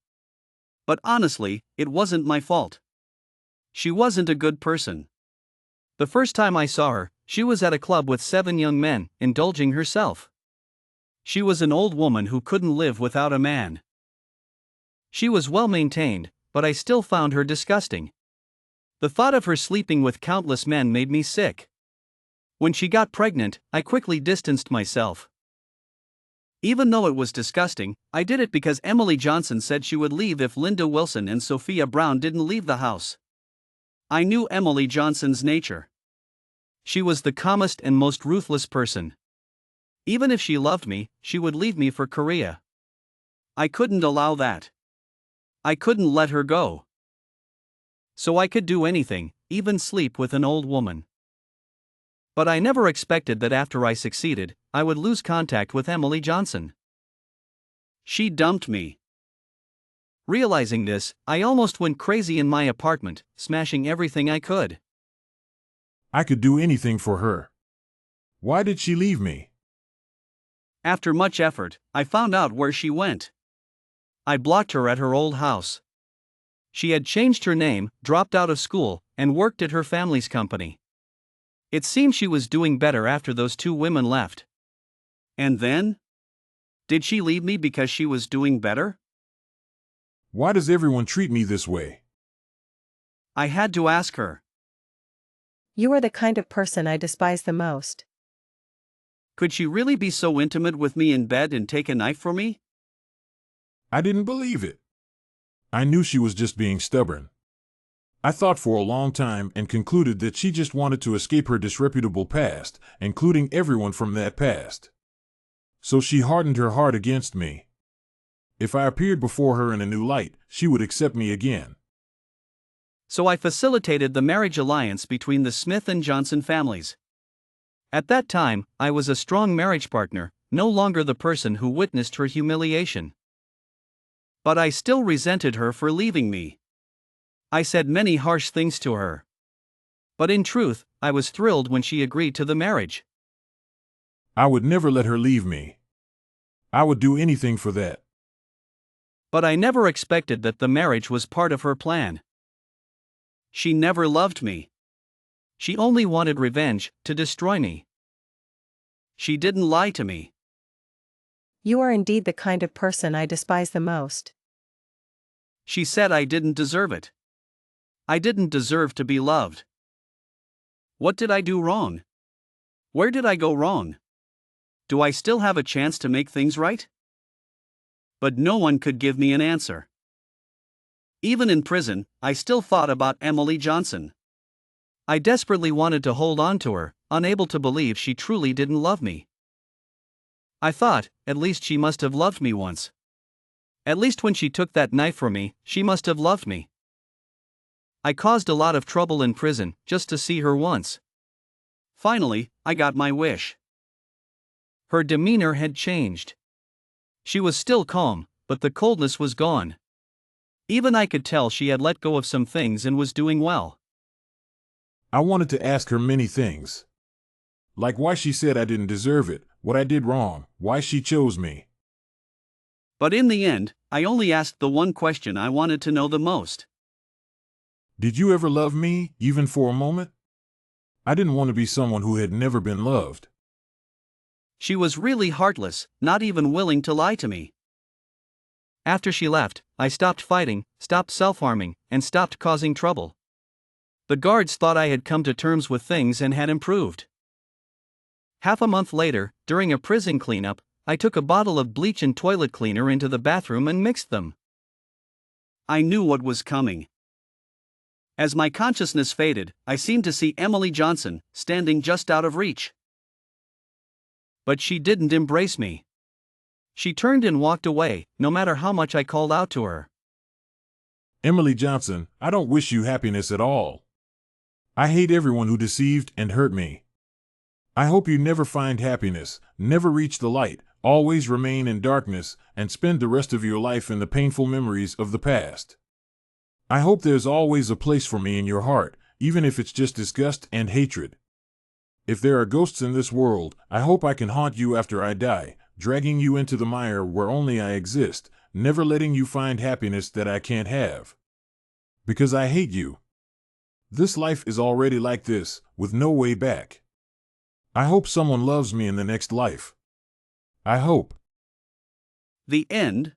But honestly, it wasn't my fault. She wasn't a good person. The first time I saw her, she was at a club with 7 young men, indulging herself. She was an old woman who couldn't live without a man. She was well maintained, but I still found her disgusting. The thought of her sleeping with countless men made me sick. When she got pregnant, I quickly distanced myself. Even though it was disgusting, I did it because Emily Johnson said she would leave if Linda Wilson and Sophia Brown didn't leave the house. I knew Emily Johnson's nature. She was the calmest and most ruthless person. Even if she loved me, she would leave me for Korea. I couldn't allow that. I couldn't let her go. So I could do anything, even sleep with an old woman. But I never expected that after I succeeded, I would lose contact with Emily Johnson. She dumped me. Realizing this, I almost went crazy in my apartment, smashing everything I could. I could do anything for her. Why did she leave me? After much effort, I found out where she went. I blocked her at her old house. She had changed her name, dropped out of school, and worked at her family's company. It seemed she was doing better after those 2 women left. And then? Did she leave me because she was doing better? Why does everyone treat me this way? I had to ask her. You are the kind of person I despise the most. Could she really be so intimate with me in bed and take a knife for me? I didn't believe it. I knew she was just being stubborn. I thought for a long time and concluded that she just wanted to escape her disreputable past, including everyone from that past. So she hardened her heart against me. If I appeared before her in a new light, she would accept me again. So I facilitated the marriage alliance between the Smith and Johnson families. At that time, I was a strong marriage partner, no longer the person who witnessed her humiliation. But I still resented her for leaving me. I said many harsh things to her. But in truth, I was thrilled when she agreed to the marriage. I would never let her leave me. I would do anything for that. But I never expected that the marriage was part of her plan. She never loved me. She only wanted revenge, to destroy me. She didn't lie to me. You are indeed the kind of person I despise the most. She said I didn't deserve it. I didn't deserve to be loved. What did I do wrong? Where did I go wrong? Do I still have a chance to make things right? But no one could give me an answer. Even in prison, I still thought about Emily Johnson. I desperately wanted to hold on to her, unable to believe she truly didn't love me. I thought, at least she must have loved me once. At least when she took that knife from me, she must have loved me. I caused a lot of trouble in prison, just to see her once. Finally, I got my wish. Her demeanor had changed. She was still calm, but the coldness was gone. Even I could tell she had let go of some things and was doing well. I wanted to ask her many things. Like why she said I didn't deserve it, what I did wrong, why she chose me. But in the end, I only asked the one question I wanted to know the most. Did you ever love me, even for a moment? I didn't want to be someone who had never been loved. She was really heartless, not even willing to lie to me. After she left, I stopped fighting, stopped self-harming, and stopped causing trouble. The guards thought I had come to terms with things and had improved. Half a month later, during a prison cleanup, I took a bottle of bleach and toilet cleaner into the bathroom and mixed them. I knew what was coming. As my consciousness faded, I seemed to see Emily Johnson, standing just out of reach. But she didn't embrace me. She turned and walked away, no matter how much I called out to her. Emily Johnson, I don't wish you happiness at all. I hate everyone who deceived and hurt me. I hope you never find happiness, never reach the light, always remain in darkness, and spend the rest of your life in the painful memories of the past. I hope there's always a place for me in your heart, even if it's just disgust and hatred. If there are ghosts in this world, I hope I can haunt you after I die, dragging you into the mire where only I exist, never letting you find happiness that I can't have. Because I hate you. This life is already like this, with no way back. I hope someone loves me in the next life. I hope. The end.